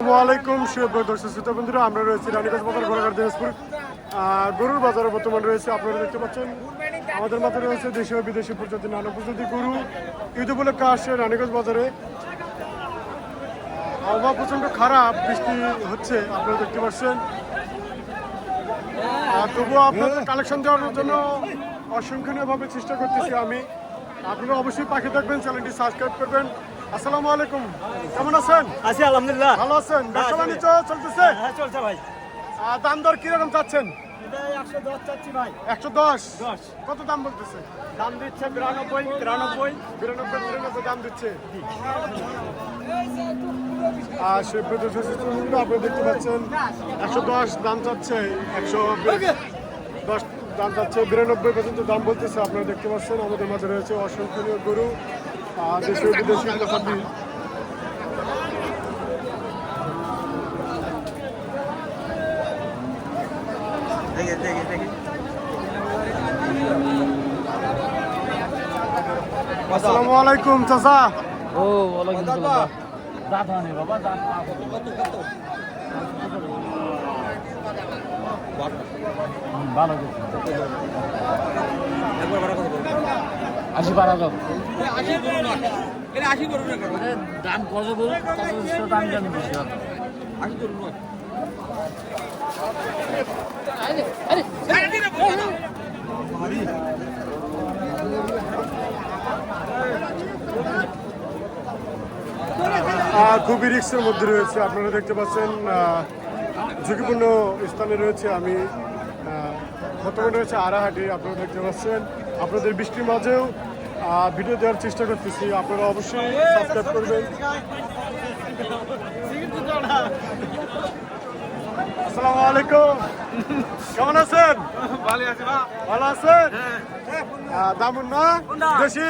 আসসালামু আলাইকুম সুপ্রিয় দর্শক শ্রোতা বন্ধুরা, আমরা রয়েছি রানীগঞ্জ বাজার ঘোড়াঘাট দিনাজপুর গরুর বাজারে বর্তমানে রয়েছে। আপনারা দেখতে পাচ্ছেন আমাদের মাথায় রয়েছে দেশীয় বিদেশি প্রজাতির নানা প্রজাতির গরু। ঈদ উপলক্ষে আসছে রানীগঞ্জ বাজারে। আবহাওয়া প্রচণ্ড খারাপ, বৃষ্টি হচ্ছে আপনারা দেখতে পাচ্ছেন। তবুও আপনাদের কালেকশন দেওয়ার জন্য অসংখ্যভাবে চেষ্টা করতেছি আমি। আপনারা অবশ্যই পাখি দেখবেন, চ্যানেলটি সাবস্ক্রাইব করবেন। আসসালামু আলাইকুম, কেমন আছেন? আছি আলহামদুলিল্লাহ, ভালো আছেন? ব্যবসা বাণিজ্য চলতেছে? হ্যাঁ চলছে ভাই। দাম দর কিরকম চাচ্ছেন? এটা 110 চাচ্ছি ভাই। 110? 10 কত দাম বলতেছে? দাম দিচ্ছে 92 93 92 দাম দিচ্ছে। আর আপনি দেখতে পাচ্ছেন 110 দাম চাচ্ছে, 110 দাম চাচ্ছে, 92 পর্যন্ত দাম বলতেছে। আপনারা দেখতে পাচ্ছেন আমাদের মাঝে রয়েছে অসংখ্য গরু, দেশীয় বিদেশি প্রজাতি। আসসালামু আলাইকুম চাচা। ও ওয়ালাইকুম আসসালাম। দাঁত আনে বাবা, দাঁত ভালো একবার দাম কত বলুন, দাম জানি বেশি খুবই রিস্কের মধ্যে রয়েছে। আপনারা দেখতে পাচ্ছেন ঝুঁকিপূর্ণ স্থানে রয়েছে আমি। বর্তমানে রয়েছে আড়াহাটি। আপনারা দেখতে পাচ্ছেন আপনাদের বৃষ্টির মাঝেও ভিডিও দেওয়ার চেষ্টা করতেছি। আপনারা অবশ্যই সাবস্ক্রাইব করবেন। আসসালামু আলাইকুম, কেমন আছেন? ভালো আছেন? দামুন না বেশি?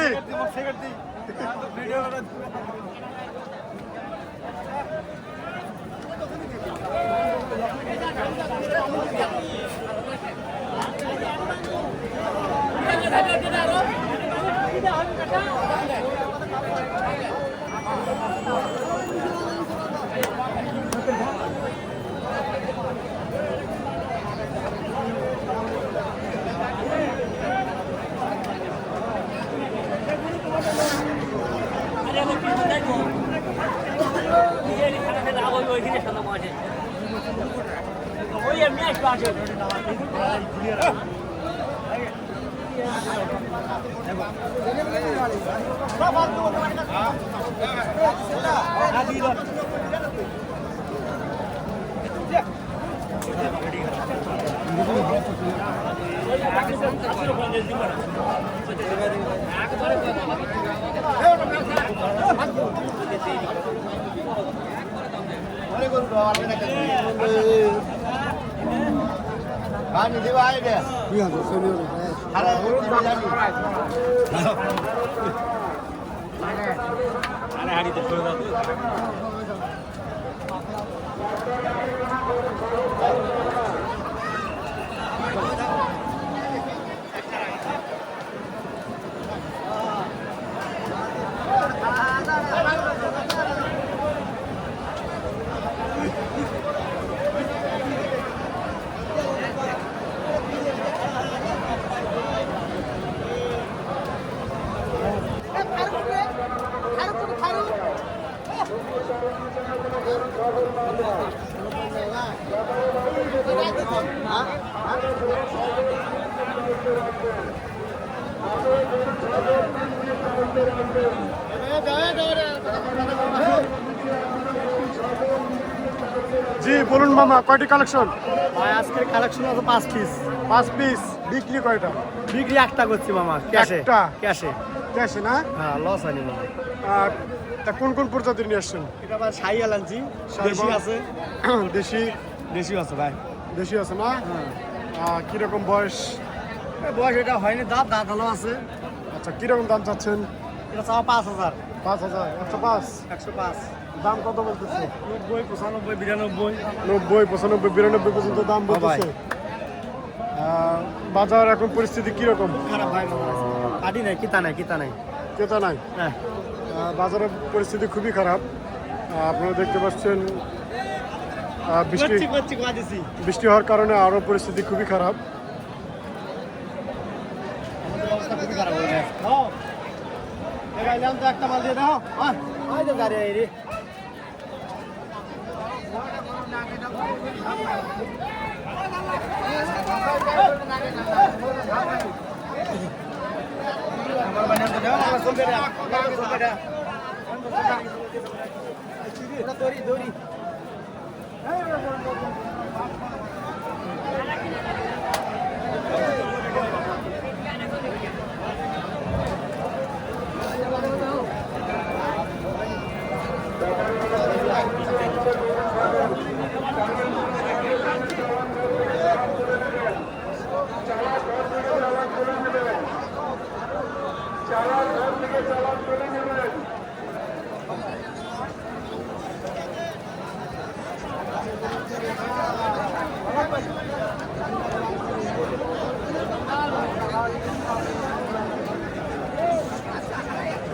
জি বলুন মামা, কয়টি কালেকশন? ভাই আজকের কালেকশন আছে 5 পিস। 5 পিস। বিক্রি কয়টা? বিক্রি একটা করছি মামা, ক্যাশে। একটা ক্যাশে? ক্যাশে না? হ্যাঁ, লস হয়নি মামা। তা কোন কোন প্রজাতির নিয়ে আসছেন? এটা ভাই শাহিওয়াল আনছি, দেশি আছে। দেশি? দেশিও আছে ভাই। দেশি আছে না? কিরকম বয়স? বয়স এটা হয়নি, দাঁত হলো আছে। আচ্ছা, কিরকম দাম চাচ্ছেন? এটা চাওয়া 5000। 5000? 105? 105। দাম কত বলতেছে? 90 95 92। 90 95 92 পর্যন্ত দাম বলতেছে। বাজার এখন পরিস্থিতি কিরকম? খারাপ ভাই, কাটি নাই, কিতা নাই, কিতা নাই, ক্রেতা নাই। হ্যাঁ, বাজারের পরিস্থিতি খুবই খারাপ। আপনারা দেখতে পাচ্ছেন বৃষ্টি বৃষ্টি হওয়ার কারণে আরও পরিস্থিতি খুবই খারাপ। আমাদের অবস্থা খুবই খারাপ হয়ে গেছে। তো একটা মাল দিয়ে দাও। ওই তো গাড়ি আই রে। আমার বানিয়ে তো দাও, আমার চলবে না। চলবে না। দড়ি দড়ি।